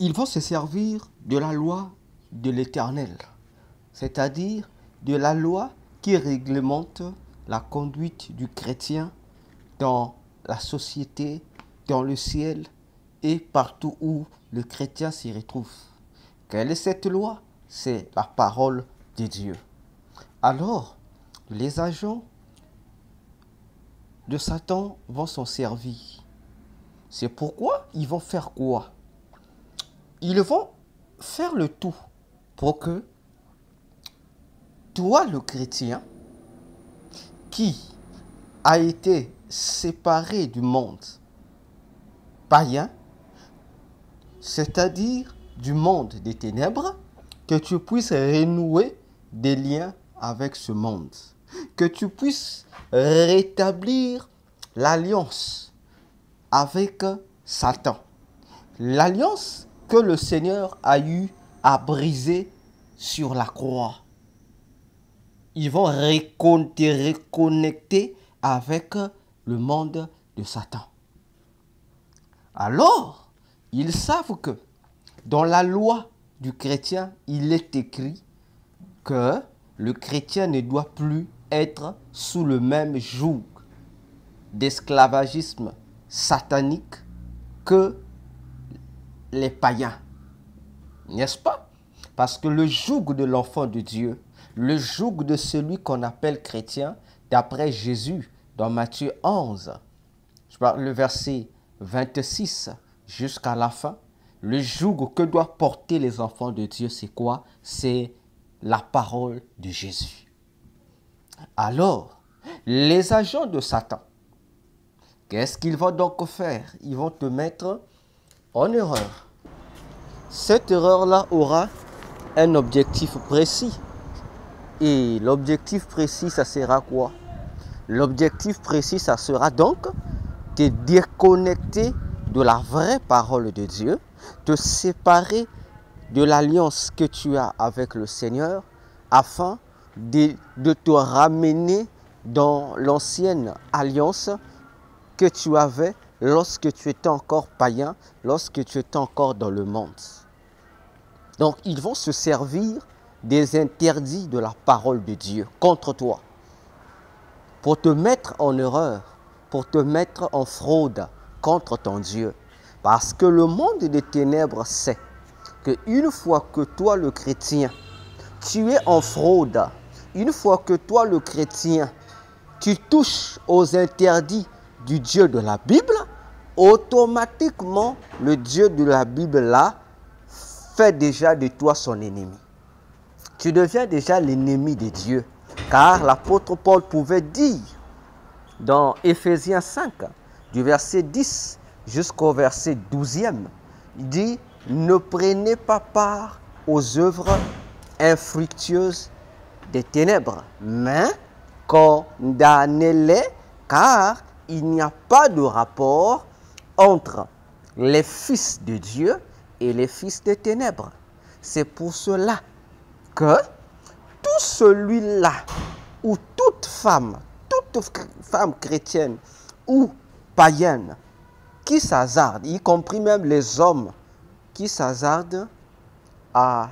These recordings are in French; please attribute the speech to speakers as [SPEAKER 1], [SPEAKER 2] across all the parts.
[SPEAKER 1] ils vont se servir de la loi de l'Éternel, c'est-à-dire de la loi qui réglemente la conduite du chrétien dans la société, dans le ciel et partout où le chrétien s'y retrouve. Quelle est cette loi? C'est la parole de Dieu. Alors, les agents de Satan vont s'en servir. C'est pourquoi ils vont faire quoi? Ils vont faire le tout pour que toi, le chrétien, qui a été séparé du monde païen, c'est-à-dire du monde des ténèbres, que tu puisses renouer des liens avec ce monde, que tu puisses rétablir l'alliance avec Satan, l'alliance que le Seigneur a eu à briser sur la croix. Ils vont te reconnecter avec le monde de Satan. Alors, ils savent que dans la loi du chrétien, il est écrit que le chrétien ne doit plus être sous le même joug d'esclavagisme satanique que les païens. N'est-ce pas? Parce que le joug de l'enfant de Dieu, le joug de celui qu'on appelle chrétien, d'après Jésus, dans Matthieu 11, le verset 26 jusqu'à la fin, le joug que doivent porter les enfants de Dieu, c'est quoi? C'est la parole de Jésus. Alors, les agents de Satan, qu'est-ce qu'ils vont donc faire? Ils vont te mettre en erreur. Cette erreur-là aura un objectif précis. Et l'objectif précis, ça sera quoi? L'objectif précis, ça sera donc te déconnecter de la vraie parole de Dieu, te séparer de l'alliance que tu as avec le Seigneur, afin de te ramener dans l'ancienne alliance que tu avais lorsque tu étais encore païen, lorsque tu étais encore dans le monde. Donc, ils vont se servir des interdits de la parole de Dieu contre toi, pour te mettre en erreur, pour te mettre en fraude contre ton Dieu. Parce que le monde des ténèbres sait qu'une fois que toi, le chrétien, tu es en fraude, une fois que toi, le chrétien, tu touches aux interdits du Dieu de la Bible, automatiquement, le Dieu de la Bible là fait déjà de toi son ennemi. Tu deviens déjà l'ennemi de Dieu. Car l'apôtre Paul pouvait dire dans Éphésiens 5, du verset 10 jusqu'au verset 12e, il dit « Ne prenez pas part aux œuvres infructueuses des ténèbres, mais condamnez-les, car il n'y a pas de rapport entre les fils de Dieu et les fils des ténèbres. C'est pour cela que tout celui-là, ou toute femme chrétienne ou païenne, qui s'hasarde, y compris même les hommes qui s'hasardent à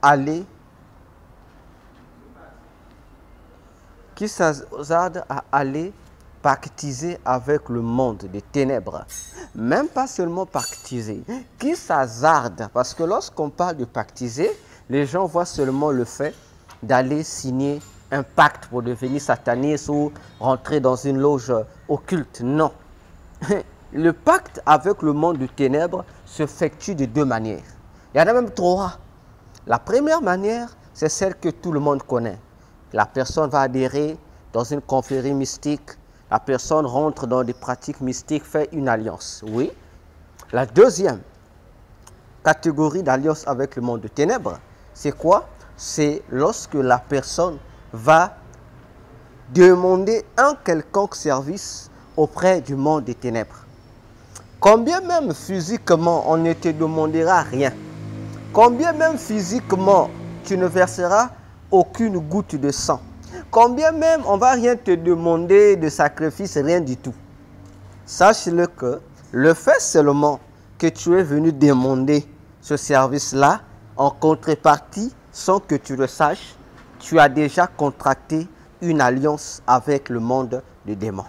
[SPEAKER 1] aller, pactiser avec le monde des ténèbres. Même pas seulement pactiser, qui s'hasarde, parce que lorsqu'on parle de pactiser, les gens voient seulement le fait d'aller signer un pacte pour devenir sataniste ou rentrer dans une loge occulte. Non. Le pacte avec le monde des ténèbres s'effectue de deux manières. Il y en a même trois. La première manière, c'est celle que tout le monde connaît. La personne va adhérer dans une confrérie mystique. La personne rentre dans des pratiques mystiques, fait une alliance. Oui. La deuxième catégorie d'alliance avec le monde des ténèbres, c'est quoi? C'est lorsque la personne va demander un quelconque service auprès du monde des ténèbres. Combien même physiquement on ne te demandera rien, combien même physiquement tu ne verseras aucune goutte de sang, combien même on ne va rien te demander de sacrifice, rien du tout. Sache-le que le fait seulement que tu es venu demander ce service-là, en contrepartie, sans que tu le saches, tu as déjà contracté une alliance avec le monde des démons.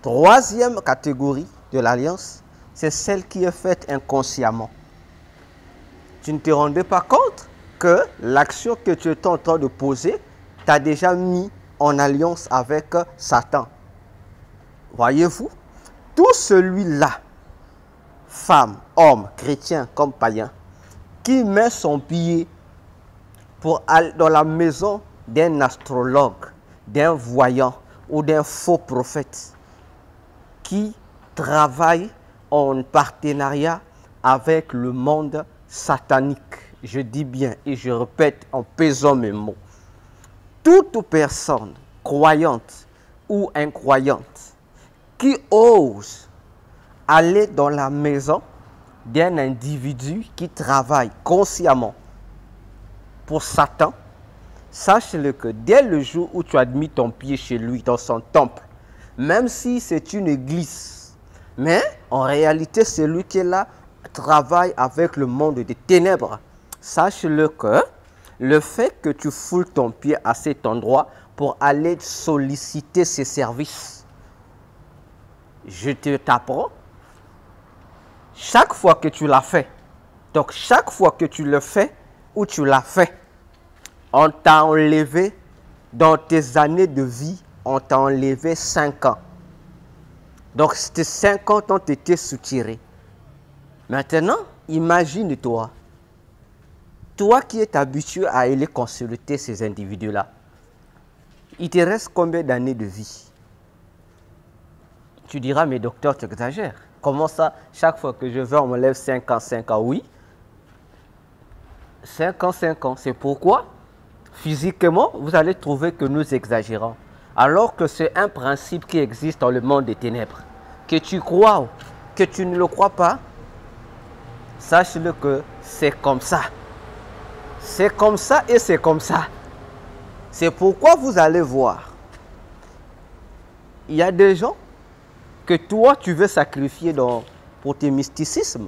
[SPEAKER 1] Troisième catégorie de l'alliance, c'est celle qui est faite inconsciemment. Tu ne te rendais pas compte que l'action que tu es en train de poser t'a déjà mis en alliance avec Satan. Voyez-vous, tout celui-là, femme, homme, chrétien comme païen, qui met son pied pour aller dans la maison d'un astrologue, d'un voyant ou d'un faux prophète, qui travaille en partenariat avec le monde satanique. Je dis bien et je répète en pesant mes mots. Toute personne croyante ou incroyante qui ose aller dans la maison d'un individu qui travaille consciemment pour Satan, sache-le que dès le jour où tu as mis ton pied chez lui, dans son temple, même si c'est une église, mais en réalité, celui qui est là travaille avec le monde des ténèbres. Sache-le que le fait que tu foules ton pied à cet endroit pour aller solliciter ses services, je te t'apprends, chaque fois que tu l'as fait, donc chaque fois que tu le fais ou tu l'as fait, on t'a enlevé dans tes années de vie, on t'a enlevé 5 ans. Donc ces 5 ans ont été soutirés. Maintenant, imagine-toi, toi qui es habitué à aller consulter ces individus-là, il te reste combien d'années de vie? Tu diras, mais docteur, tu exagères. Comment ça, chaque fois que je vais, on me lève 5 ans, 5 ans? Oui. 5 ans, 5 ans. C'est pourquoi, physiquement, vous allez trouver que nous exagérons. Alors que c'est un principe qui existe dans le monde des ténèbres. Que tu crois ou que tu ne le crois pas, sache-le que c'est comme ça. C'est comme ça et c'est comme ça. C'est pourquoi vous allez voir. Il y a des gens que toi, tu veux sacrifier pour tes mysticismes.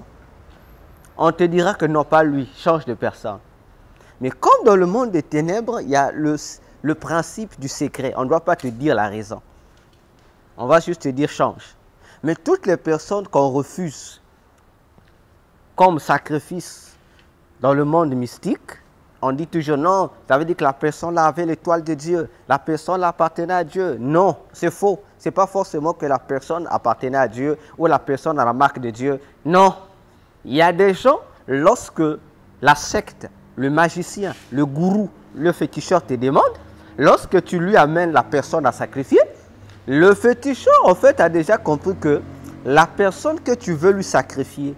[SPEAKER 1] On te dira que non, pas lui, change de personne. Mais comme dans le monde des ténèbres, il y a le principe du secret. On ne doit pas te dire la raison. On va juste te dire change. Mais toutes les personnes qu'on refuse comme sacrifice dans le monde mystique, on dit toujours non, ça veut dire que la personne là avait l'étoile de Dieu, la personne là appartenait à Dieu. Non, c'est faux. Ce n'est pas forcément que la personne appartenait à Dieu ou la personne a la marque de Dieu. Non. Il y a des gens, lorsque la secte, le magicien, le gourou, le féticheur te demande, lorsque tu lui amènes la personne à sacrifier, le féticheur en fait a déjà compris que la personne que tu veux lui sacrifier,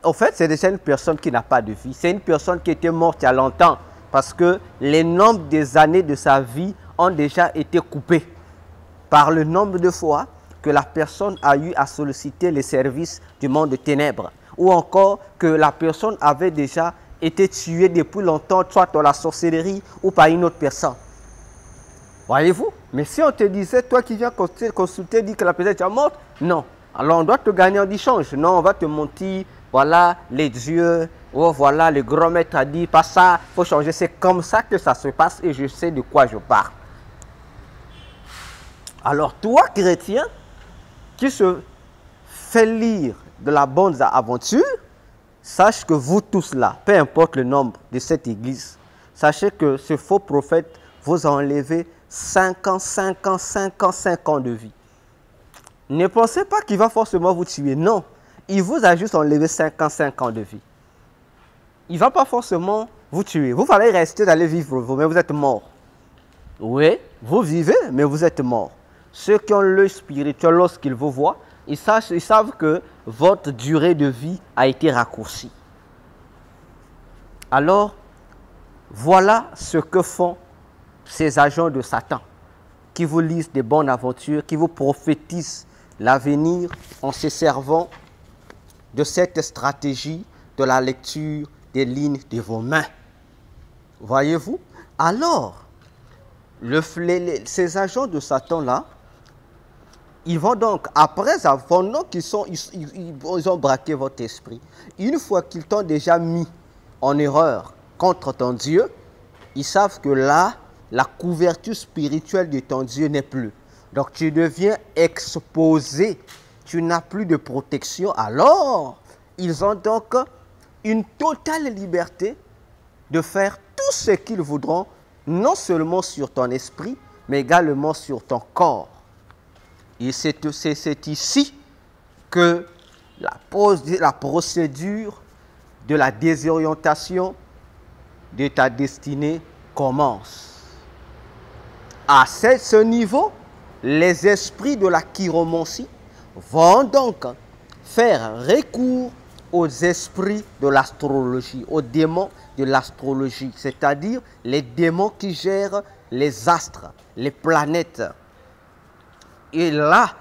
[SPEAKER 1] en fait, c'est déjà une personne qui n'a pas de vie. C'est une personne qui était morte il y a longtemps parce que les nombres des années de sa vie ont déjà été coupés par le nombre de fois que la personne a eu à solliciter les services du monde des ténèbres ou encore que la personne avait déjà été tuée depuis longtemps, soit dans la sorcellerie ou par une autre personne. Voyez-vous? Mais si on te disait, toi qui viens consulter, dis que la personne est morte, non. Alors on doit te gagner en échange. Non, on va te mentir. Voilà les dieux, oh, voilà le grand maître a dit, pas ça, il faut changer. C'est comme ça que ça se passe et je sais de quoi je parle. Alors toi, chrétien, qui se fait lire de la bonne aventure, sache que vous tous là, peu importe le nombre de cette église, sachez que ce faux prophète vous a enlevé 5 ans, 5 ans, 5 ans, 5 ans de vie. Ne pensez pas qu'il va forcément vous tuer, non. Il vous a juste enlevé 5 ans de vie. Il ne va pas forcément vous tuer. Vous allez rester d'aller vivre, mais vous êtes mort. Oui, vous vivez, mais vous êtes mort. Ceux qui ont l'œil spirituel, lorsqu'ils vous voient, ils savent que votre durée de vie a été raccourcie. Alors, voilà ce que font ces agents de Satan, qui vous lisent des bonnes aventures, qui vous prophétisent l'avenir en se servant de cette stratégie de la lecture des lignes de vos mains. Voyez-vous? Alors, ces agents de Satan-là Ils vont donc, pendant ils ont braqué votre esprit, une fois qu'ils t'ont déjà mis en erreur contre ton Dieu, ils savent que là, la couverture spirituelle de ton Dieu n'est plus. Donc tu deviens exposé, tu n'as plus de protection. Alors, ils ont donc une totale liberté de faire tout ce qu'ils voudront, non seulement sur ton esprit, mais également sur ton corps. Et c'est ici que la procédure de la désorientation de ta destinée commence. À ce niveau, les esprits de la chiromancie vont donc faire recours aux esprits de l'astrologie, aux démons de l'astrologie, c'est-à-dire les démons qui gèrent les astres, les planètes. Et là,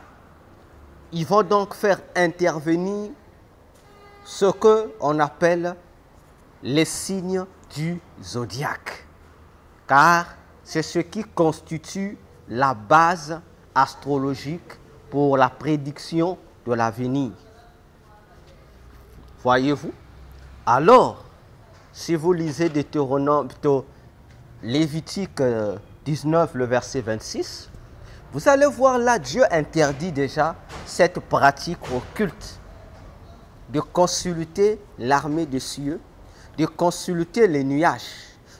[SPEAKER 1] ils vont donc faire intervenir ce qu'on appelle les signes du zodiaque. Car c'est ce qui constitue la base astrologique pour la prédiction de l'avenir. Voyez-vous? Alors, si vous lisez Lévitique 19, le verset 26, vous allez voir là, Dieu interdit déjà cette pratique occulte de consulter l'armée des cieux, de consulter les nuages,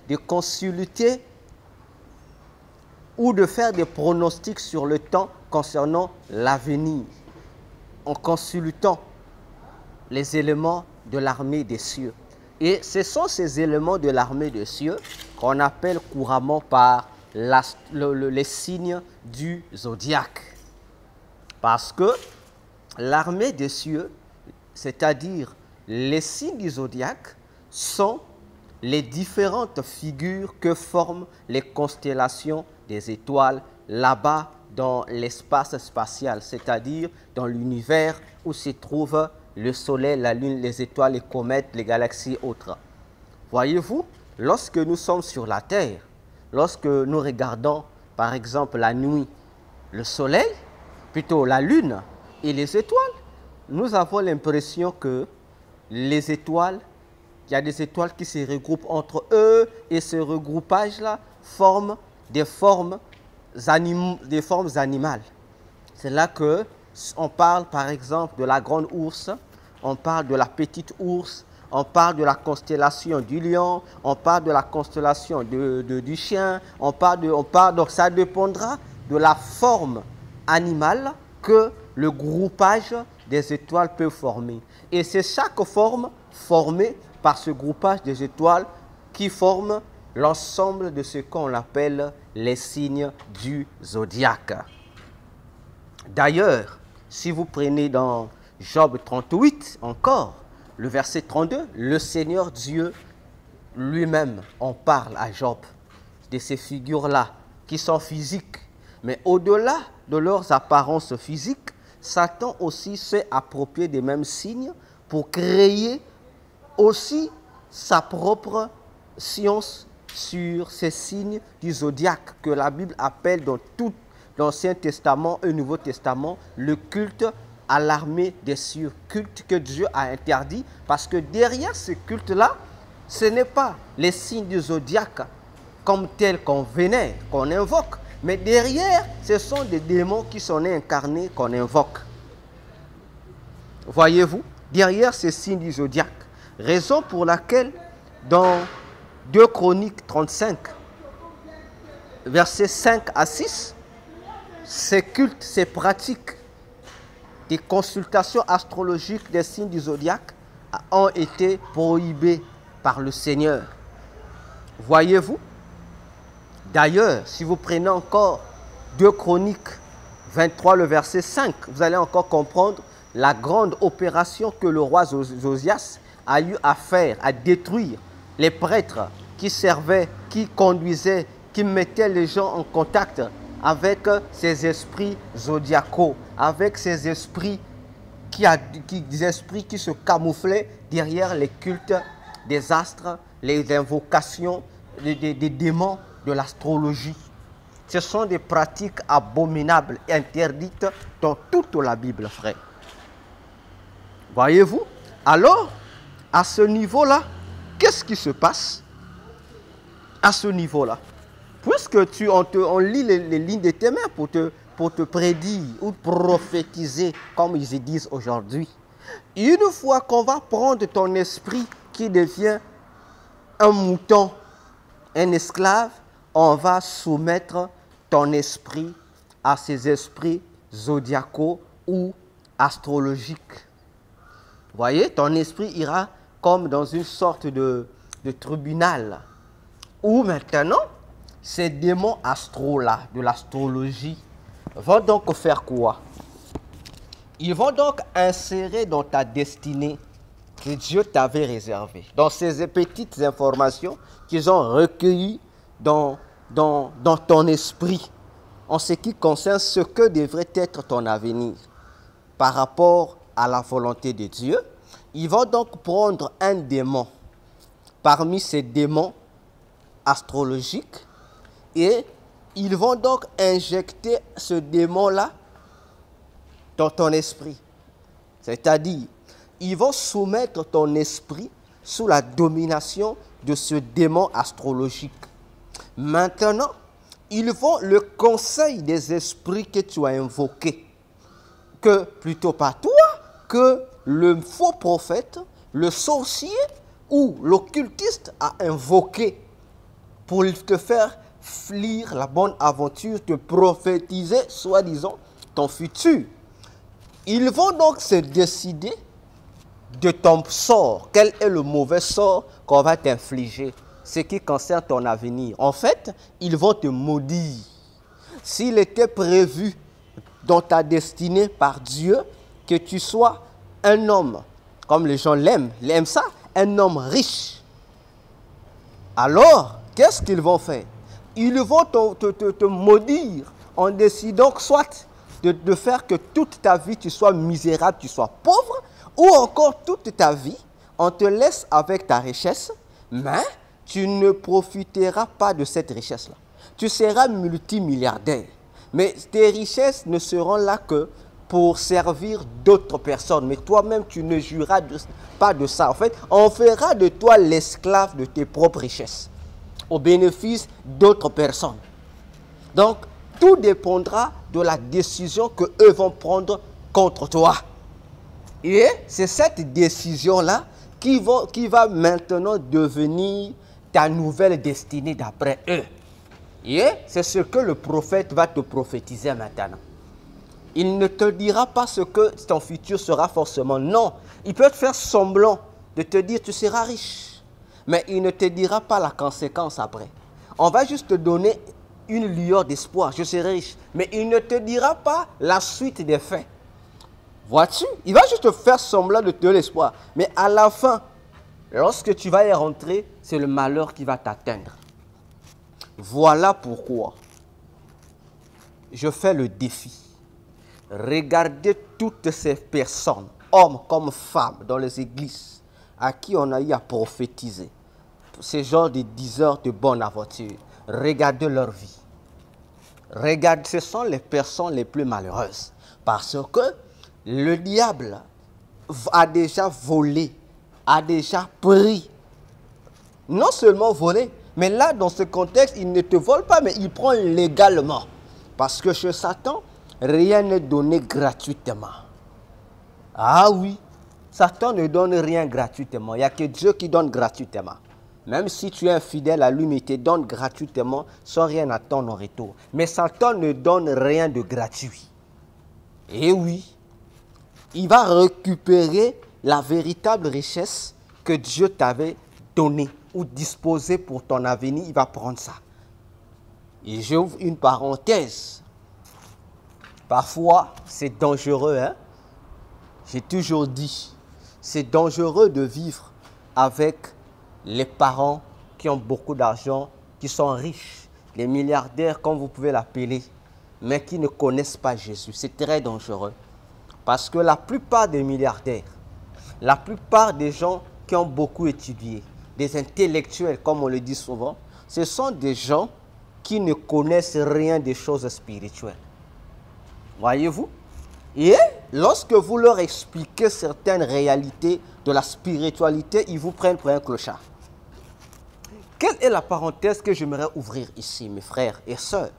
[SPEAKER 1] de consulter ou de faire des pronostics sur le temps concernant l'avenir, en consultant les éléments de l'armée des cieux. Et ce sont ces éléments de l'armée des cieux qu'on appelle couramment par les signes du zodiaque. Parce que l'armée des cieux, c'est-à-dire les signes du zodiaque, sont les différentes figures que forment les constellations des étoiles là-bas dans l'espace spatial, c'est-à-dire dans l'univers où se trouvent le soleil, la lune, les étoiles, les comètes, les galaxies et autres. Voyez-vous, lorsque nous sommes sur la Terre, lorsque nous regardons par exemple la nuit, le soleil, plutôt la lune et les étoiles, nous avons l'impression que les étoiles, il y a des étoiles qui se regroupent entre eux et ce regroupage-là forme des formes animales. C'est là que on parle par exemple de la grande ours, on parle de la petite ours, on parle de la constellation du lion, on parle de la constellation du chien, donc ça dépendra de la forme animale que le groupage des étoiles peut former. Et c'est chaque forme formée par ce groupage des étoiles qui forme l'ensemble de ce qu'on appelle les signes du zodiaque. D'ailleurs, si vous prenez dans Job 38 encore, le verset 32, le Seigneur Dieu lui-même en parle à Job de ces figures-là qui sont physiques. Mais au-delà de leurs apparences physiques, Satan aussi s'est approprié des mêmes signes pour créer aussi sa propre science sur ces signes du zodiaque que la Bible appelle dans tout l'Ancien Testament et le Nouveau Testament le culte à l'armée des cieux, culte que Dieu a interdit parce que derrière ce culte-là, ce n'est pas les signes du zodiaque comme tels qu'on vénère, qu'on invoque, mais derrière, ce sont des démons qui sont incarnés qu'on invoque. Voyez-vous, derrière ces signes du zodiaque, raison pour laquelle dans 2 Chroniques 35, versets 5 à 6, ces cultes, ces pratiques des consultations astrologiques des signes du zodiaque ont été prohibés par le Seigneur. Voyez-vous? D'ailleurs, si vous prenez encore 2 Chroniques 23, le verset 5, vous allez encore comprendre la grande opération que le roi Josias a eu à faire, à détruire les prêtres qui servaient, qui conduisaient, qui mettaient les gens en contact avec ces esprits zodiacaux, avec ces esprits qui se camouflaient derrière les cultes des astres, les invocations des démons de l'astrologie. Ce sont des pratiques abominables et interdites dans toute la Bible, frère. Voyez-vous? Alors, à ce niveau-là, qu'est-ce qui se passe? À ce niveau-là, puisque on lit les lignes de tes mains pour te prédire ou prophétiser, comme ils disent aujourd'hui. Une fois qu'on va prendre ton esprit qui devient un mouton, un esclave, on va soumettre ton esprit à ces esprits zodiacaux ou astrologiques. Vous voyez, ton esprit ira comme dans une sorte de tribunal où maintenant, ces démons astro-là, de l'astrologie, vont donc faire quoi? Ils vont donc insérer dans ta destinée que Dieu t'avait réservée. Dans ces petites informations qu'ils ont recueillies dans ton esprit, en ce qui concerne ce que devrait être ton avenir par rapport à la volonté de Dieu, ils vont donc prendre un démon parmi ces démons astrologiques et ils vont donc injecter ce démon-là dans ton esprit. C'est-à-dire, ils vont soumettre ton esprit sous la domination de ce démon astrologique. Maintenant, ils vont, le conseil des esprits que tu as invoqué, que plutôt pas toi, que le faux prophète, le sorcier ou l'occultiste a invoqué pour te faire lire la bonne aventure, te prophétiser, soi-disant, ton futur. Ils vont donc se décider de ton sort. Quel est le mauvais sort qu'on va t'infliger, ce qui concerne ton avenir. En fait, ils vont te maudire. S'il était prévu dans ta destinée par Dieu que tu sois un homme, comme les gens l'aiment ça, un homme riche, alors, qu'est-ce qu'ils vont faire? Ils vont te maudire en décidant soit de faire que toute ta vie tu sois misérable, tu sois pauvre, ou encore toute ta vie, on te laisse avec ta richesse, mais tu ne profiteras pas de cette richesse-là. Tu seras multimilliardaire, mais tes richesses ne seront là que pour servir d'autres personnes. Mais toi-même, tu ne jouiras pas de ça. En fait, on fera de toi l'esclave de tes propres richesses, au bénéfice d'autres personnes. Donc, tout dépendra de la décision qu'eux vont prendre contre toi. Et c'est cette décision-là qui va maintenant devenir ta nouvelle destinée d'après eux. Et c'est ce que le prophète va te prophétiser maintenant. Il ne te dira pas ce que ton futur sera forcément. Non, il peut te faire semblant de te dire tu seras riche. Mais il ne te dira pas la conséquence après. On va juste te donner une lueur d'espoir, je serai riche. Mais il ne te dira pas la suite des faits. Vois-tu? Il va juste te faire semblant de te donner l'espoir. Mais à la fin, lorsque tu vas y rentrer, c'est le malheur qui va t'atteindre. Voilà pourquoi je fais le défi. Regardez toutes ces personnes, hommes comme femmes, dans les églises, à qui on a eu à prophétiser. Ces genres de diseurs de bonne aventure. Regardez leur vie. Regardez, ce sont les personnes les plus malheureuses. Parce que le diable a déjà volé, a déjà pris. Non seulement volé, mais là, dans ce contexte, il ne te vole pas, mais il prend légalement. Parce que chez Satan, rien n'est donné gratuitement. Ah oui, Satan ne donne rien gratuitement. Il n'y a que Dieu qui donne gratuitement. Même si tu es infidèle à lui, mais il te donne gratuitement sans rien attendre en retour. Mais Satan ne donne rien de gratuit. Et oui, il va récupérer la véritable richesse que Dieu t'avait donnée ou disposée pour ton avenir. Il va prendre ça. Et j'ouvre une parenthèse. Parfois, c'est dangereux, hein? J'ai toujours dit, c'est dangereux de vivre avec les parents qui ont beaucoup d'argent, qui sont riches, les milliardaires, comme vous pouvez l'appeler, mais qui ne connaissent pas Jésus. C'est très dangereux. Parce que la plupart des milliardaires, la plupart des gens qui ont beaucoup étudié, des intellectuels, comme on le dit souvent, ce sont des gens qui ne connaissent rien des choses spirituelles. Voyez-vous? Et lorsque vous leur expliquez certaines réalités de la spiritualité, ils vous prennent pour un clochard. Quelle est la parenthèse que j'aimerais ouvrir ici, mes frères et sœurs?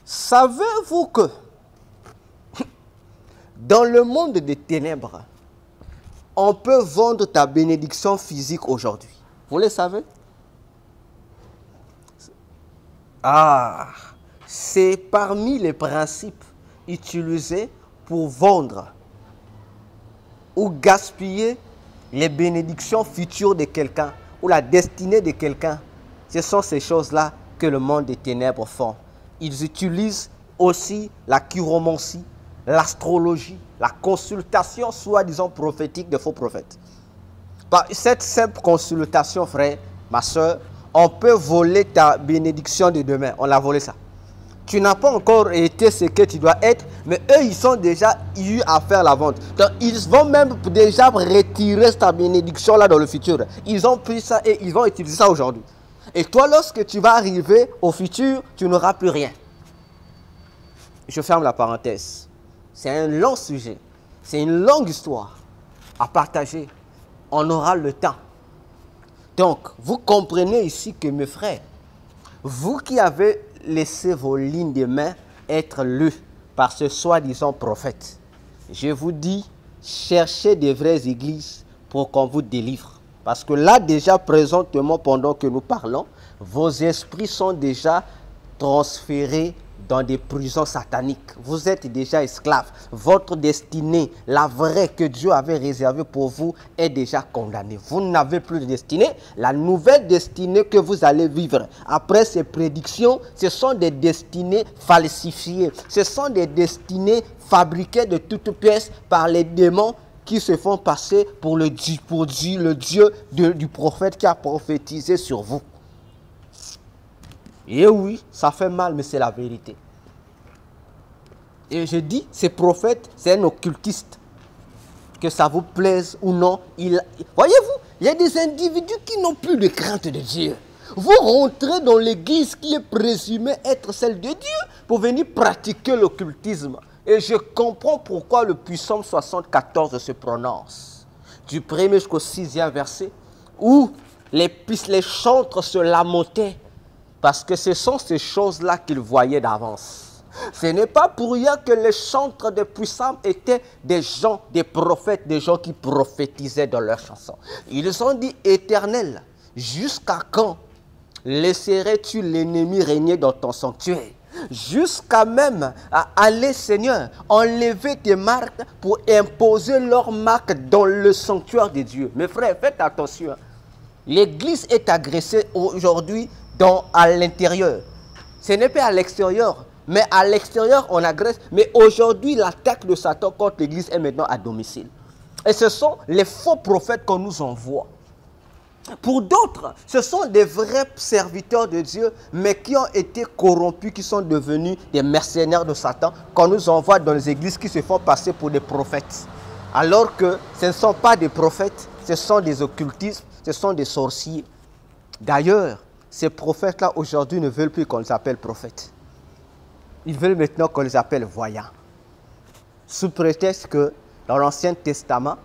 [SPEAKER 1] Savez-vous que dans le monde des ténèbres, on peut vendre ta bénédiction physique aujourd'hui? Vous le savez? Ah, c'est parmi les principes utilisés pour vendre ou gaspiller les bénédictions futures de quelqu'un ou la destinée de quelqu'un. Ce sont ces choses-là que le monde des ténèbres font. Ils utilisent aussi la chiromancie, l'astrologie, la consultation soi-disant prophétique de faux prophètes. Par cette simple consultation, frère, ma soeur, on peut voler ta bénédiction de demain. On l'a volé ça. Tu n'as pas encore été ce que tu dois être, mais eux, ils sont déjà eu à faire la vente. Donc, ils vont même déjà retirer ta bénédiction là dans le futur. Ils ont pris ça et ils vont utiliser ça aujourd'hui. Et toi, lorsque tu vas arriver au futur, tu n'auras plus rien. Je ferme la parenthèse. C'est un long sujet. C'est une longue histoire à partager. On aura le temps. Donc, vous comprenez ici que mes frères, vous qui avez laissé vos lignes de main être lues par ce soi-disant prophète, je vous dis, cherchez des vraies églises pour qu'on vous délivre. Parce que là, déjà, présentement, pendant que nous parlons, vos esprits sont déjà transférés dans des prisons sataniques. Vous êtes déjà esclaves. Votre destinée, la vraie que Dieu avait réservée pour vous, est déjà condamnée. Vous n'avez plus de destinée. La nouvelle destinée que vous allez vivre après ces prédictions, ce sont des destinées falsifiées. Ce sont des destinées fabriquées de toutes pièces par les démons qui se font passer pour le Dieu du prophète qui a prophétisé sur vous. Et oui, ça fait mal, mais c'est la vérité. Et je dis, ce prophète, c'est un occultiste. Que ça vous plaise ou non, voyez-vous, il y a des individus qui n'ont plus de crainte de Dieu. Vous rentrez dans l'église qui est présumée être celle de Dieu pour venir pratiquer l'occultisme. Et je comprends pourquoi le Psaume 74 se prononce. Du 1er jusqu'au 6e verset, où les chantres se lamentaient. Parce que ce sont ces choses-là qu'ils voyaient d'avance. Ce n'est pas pour rien que les chantres des puissants étaient des gens, des prophètes, des gens qui prophétisaient dans leurs chansons. Ils ont dit, Éternel, jusqu'à quand laisserais-tu l'ennemi régner dans ton sanctuaire? Jusqu'à même à aller, Seigneur, enlever tes marques pour imposer leurs marques dans le sanctuaire de Dieu. Mes frères, faites attention. L'Église est agressée aujourd'hui à l'intérieur. Ce n'est pas à l'extérieur, mais à l'extérieur on agresse. Mais aujourd'hui, l'attaque de Satan contre l'Église est maintenant à domicile. Et ce sont les faux prophètes qu'on nous envoie. Pour d'autres, ce sont des vrais serviteurs de Dieu, mais qui ont été corrompus, qui sont devenus des mercenaires de Satan, qu'on nous envoie dans les églises qui se font passer pour des prophètes. Alors que ce ne sont pas des prophètes, ce sont des occultistes, ce sont des sorciers. D'ailleurs, ces prophètes-là, aujourd'hui, ne veulent plus qu'on les appelle prophètes. Ils veulent maintenant qu'on les appelle voyants. Sous prétexte que, dans l'Ancien Testament,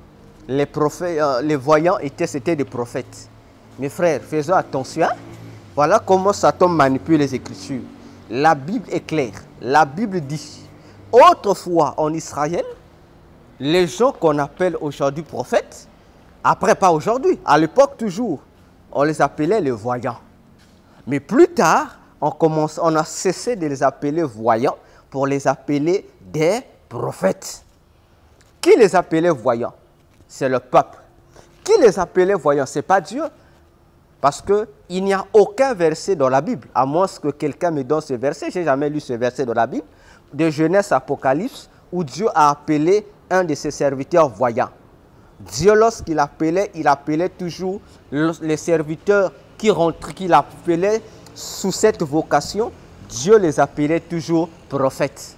[SPEAKER 1] les voyants c'était des prophètes. Mes frères, faisons attention. Hein? Voilà comment Satan manipule les Écritures. La Bible est claire. La Bible dit, autrefois en Israël, les gens qu'on appelle aujourd'hui prophètes, après pas aujourd'hui, à l'époque toujours, on les appelait les voyants. Mais plus tard, on a cessé de les appeler voyants pour les appeler des prophètes. Qui les appelait voyants? C'est le peuple. Qui les appelait voyants? Ce n'est pas Dieu. Parce qu'il n'y a aucun verset dans la Bible, à moins que quelqu'un me donne ce verset. Je n'ai jamais lu ce verset dans la Bible, de Genèse Apocalypse, où Dieu a appelé un de ses serviteurs voyants. Dieu, lorsqu'il appelait, il appelait toujours les serviteurs qu'il appelait sous cette vocation. Dieu les appelait toujours prophètes.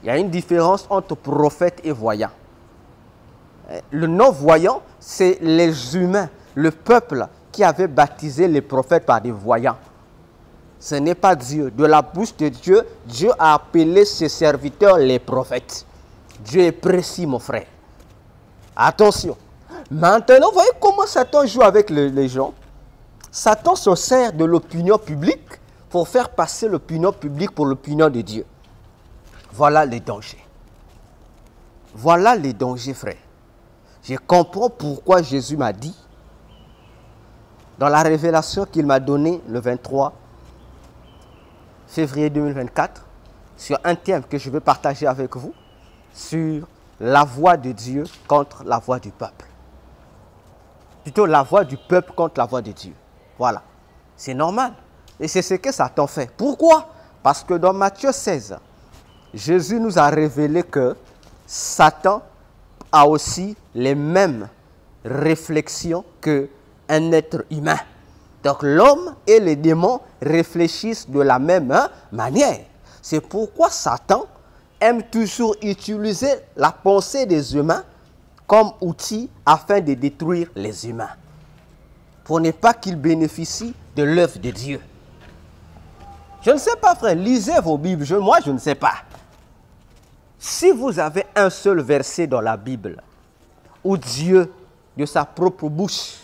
[SPEAKER 1] Il y a une différence entre prophète et voyant. Le non-voyant, c'est les humains, le peuple qui avait baptisé les prophètes par des voyants. Ce n'est pas Dieu. De la bouche de Dieu, Dieu a appelé ses serviteurs les prophètes. Dieu est précis, mon frère. Attention. Maintenant, voyez comment Satan joue avec les gens. Satan se sert de l'opinion publique pour faire passer l'opinion publique pour l'opinion de Dieu. Voilà les dangers. Voilà les dangers, frère. Je comprends pourquoi Jésus m'a dit, dans la révélation qu'il m'a donnée le 23 février 2024, sur un thème que je vais partager avec vous, sur la voix de Dieu contre la voix du peuple. Plutôt la voix du peuple contre la voix de Dieu. Voilà. C'est normal. Et c'est ce que Satan fait. Pourquoi? Parce que dans Matthieu 16, Jésus nous a révélé que Satan a aussi les mêmes réflexions qu'un être humain. Donc l'homme et les démons réfléchissent de la même manière. C'est pourquoi Satan aime toujours utiliser la pensée des humains comme outil afin de détruire les humains. Pour ne pas qu'ils bénéficient de l'œuvre de Dieu. Je ne sais pas, frère, lisez vos Bibles. Moi, je ne sais pas. Si vous avez un seul verset dans la Bible où Dieu, de sa propre bouche,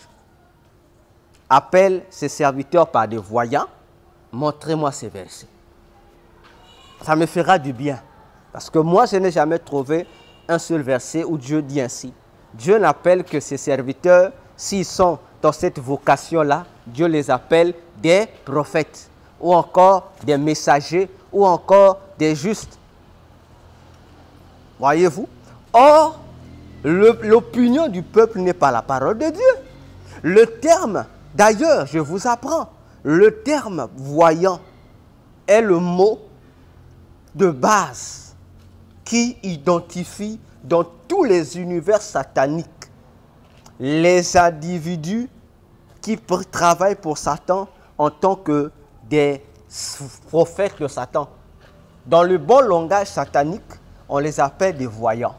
[SPEAKER 1] appelle ses serviteurs par des voyants, montrez-moi ces versets. Ça me fera du bien. Parce que moi, je n'ai jamais trouvé un seul verset où Dieu dit ainsi. Dieu n'appelle que ses serviteurs, s'ils sont dans cette vocation-là, Dieu les appelle des prophètes, ou encore des messagers, ou encore des justes. Voyez-vous? Or, l'opinion du peuple n'est pas la parole de Dieu. Le terme, d'ailleurs, je vous apprends, le terme voyant est le mot de base qui identifie dans tous les univers sataniques les individus qui travaillent pour Satan en tant que des prophètes de Satan. Dans le bon langage satanique, on les appelle des voyants.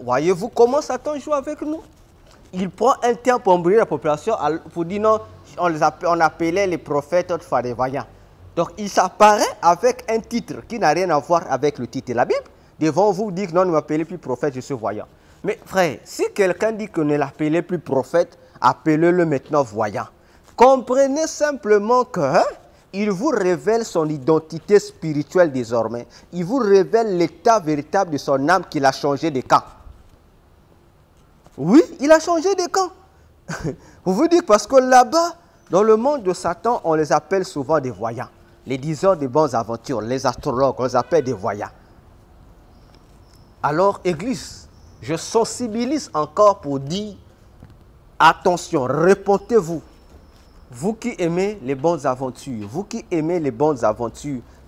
[SPEAKER 1] Voyez-vous comment Satan joue avec nous? Il prend un terme pour embrouiller la population, pour dire non, on appelait les prophètes autrefois des voyants. Donc il s'apparaît avec un titre qui n'a rien à voir avec le titre de la Bible. Devant vous dire non, ne m'appelez plus prophète, je suis voyant. Mais frère, si quelqu'un dit que ne l'appelez plus prophète, appelez-le maintenant voyant. Comprenez simplement que il vous révèle son identité spirituelle désormais. Il vous révèle l'état véritable de son âme qu'il a changé de camp. Oui, il a changé de camp. Vous vous dites parce que là-bas, dans le monde de Satan, on les appelle souvent des voyants. Les diseurs de bonnes aventures, les astrologues, on les appelle des voyants. Alors, Église, je sensibilise encore pour dire, attention, répondez-vous. Vous qui aimez les bonnes aventures,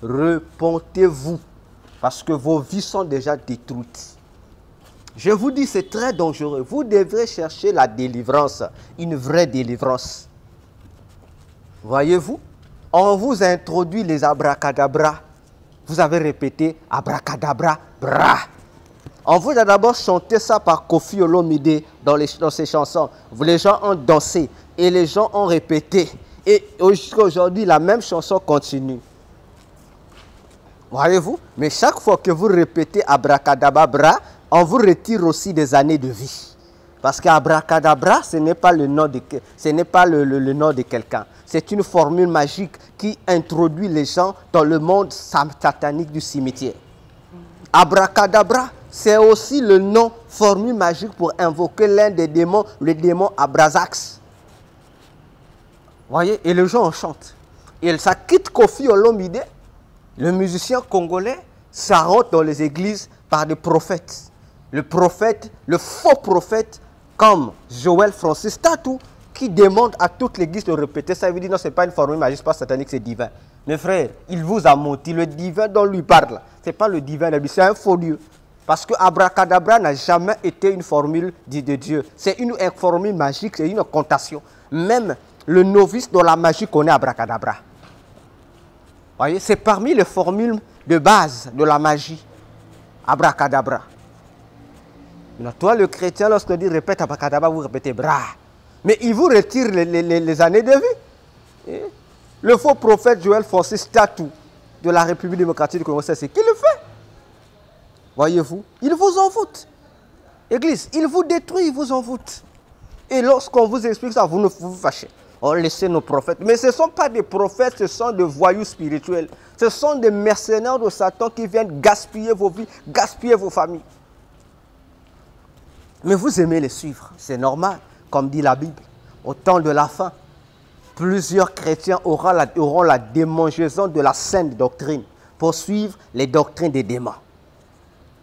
[SPEAKER 1] répondez-vous. Parce que vos vies sont déjà détruites. Je vous dis, c'est très dangereux. Vous devrez chercher la délivrance, une vraie délivrance. Voyez-vous, on vous a introduit les abracadabras. Vous avez répété abracadabra, bra. On vous a d'abord chanté ça par Koffi Olomide dans ses chansons. Les gens ont dansé et les gens ont répété. Et aujourd'hui, la même chanson continue. Voyez-vous? Mais chaque fois que vous répétez abracadabra, on vous retire aussi des années de vie. Parce qu'abracadabra, ce n'est pas le nom de quelqu'un. C'est une formule magique qui introduit les gens dans le monde satanique du cimetière. Abracadabra, c'est aussi le nom, formule magique pour invoquer l'un des démons, le démon Abrasax. Voyez, et les gens en chantent. Et ça quitte Koffi Olomide, le musicien congolais, ça rentre dans les églises par des prophètes. Le prophète, le faux prophète, comme Joël Francis Tatou, qui demande à toute l'église de répéter ça. Il veut dire non, ce n'est pas une formule magique, ce n'est pas satanique, c'est divin. Mes frères, il vous a menti. Le divin dont lui parle, ce n'est pas le divin de lui, c'est un faux Dieu. Parce que abracadabra n'a jamais été une formule de Dieu. C'est une formule magique, c'est une incantation. Même le novice dans la magie connaît abracadabra. Voyez, c'est parmi les formules de base de la magie. Abracadabra. Maintenant, toi, le chrétien, lorsqu'on dit répète abracadabra, vous répétez bra. Mais il vous retire les années de vie. Le faux prophète Joël Francis Tatou de la République démocratique du Congo, c'est ce qu'il fait. Voyez-vous, il vous envoûte. Église, il vous détruit, il vous envoûte. Et lorsqu'on vous explique ça, vous ne vous fâchez. On laisse nos prophètes. Mais ce ne sont pas des prophètes, ce sont des voyous spirituels. Ce sont des mercenaires de Satan qui viennent gaspiller vos vies, gaspiller vos familles. Mais vous aimez les suivre, c'est normal, comme dit la Bible. Au temps de la fin, plusieurs chrétiens auront la démangeaison de la sainte doctrine pour suivre les doctrines des démons.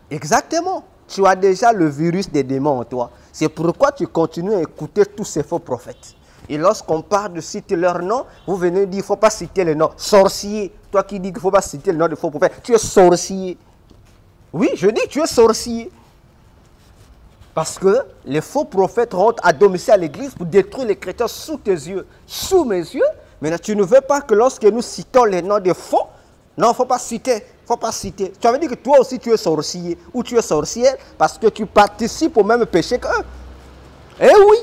[SPEAKER 1] Exactement. Tu as déjà le virus des démons en toi. C'est pourquoi tu continues à écouter tous ces faux prophètes. Et lorsqu'on parle de citer leur nom, vous venez dire qu'il ne faut pas citer le nom. Sorcier. Toi qui dis qu'il ne faut pas citer le nom de faux prophètes, tu es sorcier. Oui, je dis que tu es sorcier. Parce que les faux prophètes rentrent à domicile à l'église pour détruire les chrétiens sous tes yeux, sous mes yeux. Mais tu ne veux pas que lorsque nous citons les noms des faux, non, il ne faut pas citer. Il ne faut pas citer. Tu avais dit que toi aussi tu es sorcier ou tu es sorcière parce que tu participes au même péché qu'eux. Eh oui,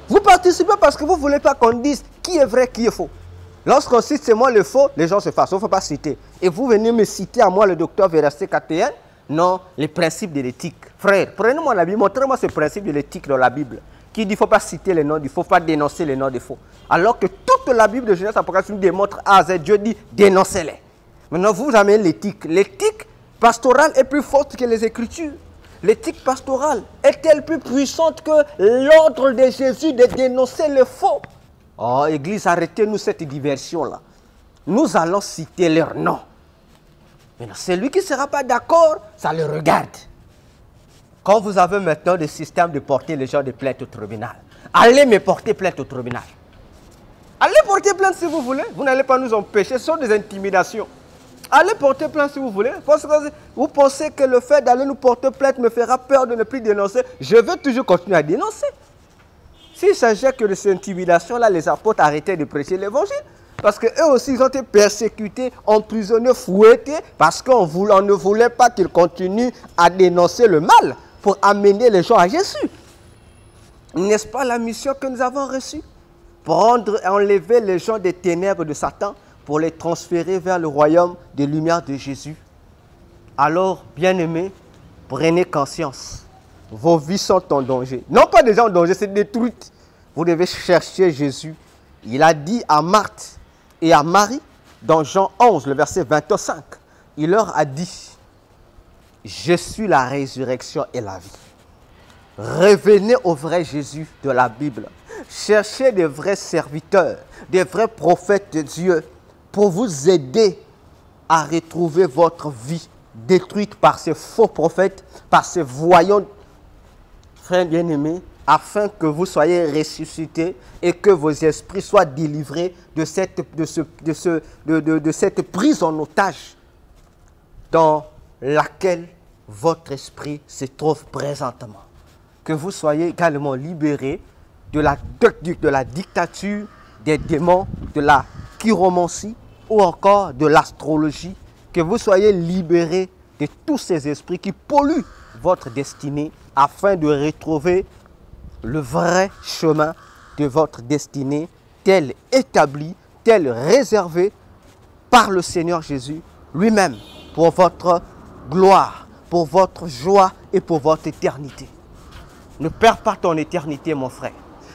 [SPEAKER 1] vous participez parce que vous ne voulez pas qu'on dise qui est vrai, qui est faux. Lorsqu'on cite c'est moi le faux, les gens se fassent. Il ne faut pas citer. Et vous venez me citer à moi, le docteur Véracé KTN, non, les principes de l'éthique. Frère, prenez-moi la Bible, montrez-moi ce principe de l'éthique dans la Bible qui dit qu'il ne faut pas citer les noms, il ne faut pas dénoncer les noms des faux. Alors que toute la Bible de Genèse Apocalypse nous démontre A à Z, Dieu dit dénoncez-les. Maintenant, vous amenez l'éthique. L'éthique pastorale est plus forte que les Écritures. L'éthique pastorale est-elle plus puissante que l'ordre de Jésus de dénoncer le faux? Oh, Église, arrêtez-nous cette diversion-là. Nous allons citer leurs noms. Maintenant, celui qui ne sera pas d'accord, ça le regarde. Quand vous avez maintenant des systèmes de porter les gens de plainte au tribunal, allez me porter plainte au tribunal. Allez porter plainte si vous voulez. Vous n'allez pas nous empêcher. Ce sont des intimidations. Allez porter plainte si vous voulez. Parce que vous pensez que le fait d'aller nous porter plainte me fera peur de ne plus dénoncer. Je veux toujours continuer à dénoncer. S'il s'agit que de ces intimidations-là, les apôtres arrêtaient de prêcher l'évangile. Parce qu'eux aussi, ils ont été persécutés, emprisonnés, fouettés, parce qu'on ne voulait pas qu'ils continuent à dénoncer le mal pour amener les gens à Jésus. N'est-ce pas la mission que nous avons reçue? Prendre et enlever les gens des ténèbres de Satan pour les transférer vers le royaume des lumières de Jésus. Alors, bien-aimés, prenez conscience. Vos vies sont en danger. Non pas déjà en danger, c'est détruite. Vous devez chercher Jésus. Il a dit à Marthe et à Marie, dans Jean 11, le verset 25, il leur a dit, « Je suis la résurrection et la vie. » Revenez au vrai Jésus de la Bible. Cherchez des vrais serviteurs, des vrais prophètes de Dieu pour vous aider à retrouver votre vie détruite par ces faux prophètes, par ces voyants, frères bien-aimés, afin que vous soyez ressuscités et que vos esprits soient délivrés de cette prise en otage dans laquelle votre esprit se trouve présentement. Que vous soyez également libérés de la dictature des démons, de la chiromancie ou encore de l'astrologie. Que vous soyez libérés de tous ces esprits qui polluent votre destinée afin de retrouver le vrai chemin de votre destinée tel établi, tel réservé par le Seigneur Jésus lui-même pour votre gloire, pour votre joie et pour votre éternité. Ne perds pas ton éternité, mon frère.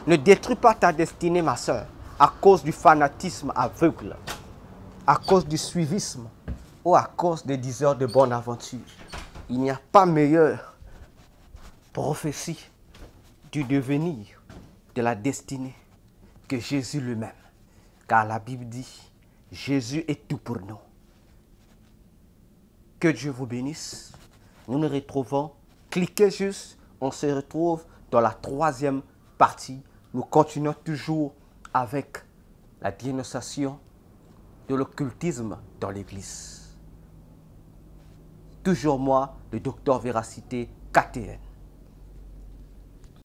[SPEAKER 1] Ne détruis pas ta destinée, ma soeur, à cause du fanatisme aveugle, à cause du suivisme ou à cause des 10 heures de bonne aventure. Il n'y a pas meilleure prophétie du devenir de la destinée que Jésus lui-même. Car la Bible dit, Jésus est tout pour nous. Que Dieu vous bénisse. Nous nous retrouvons, cliquez juste, on se retrouve dans la 3e partie. Nous continuons toujours avec la dénonciation de l'occultisme dans l'Église. Toujours moi, le docteur Véracité KTN.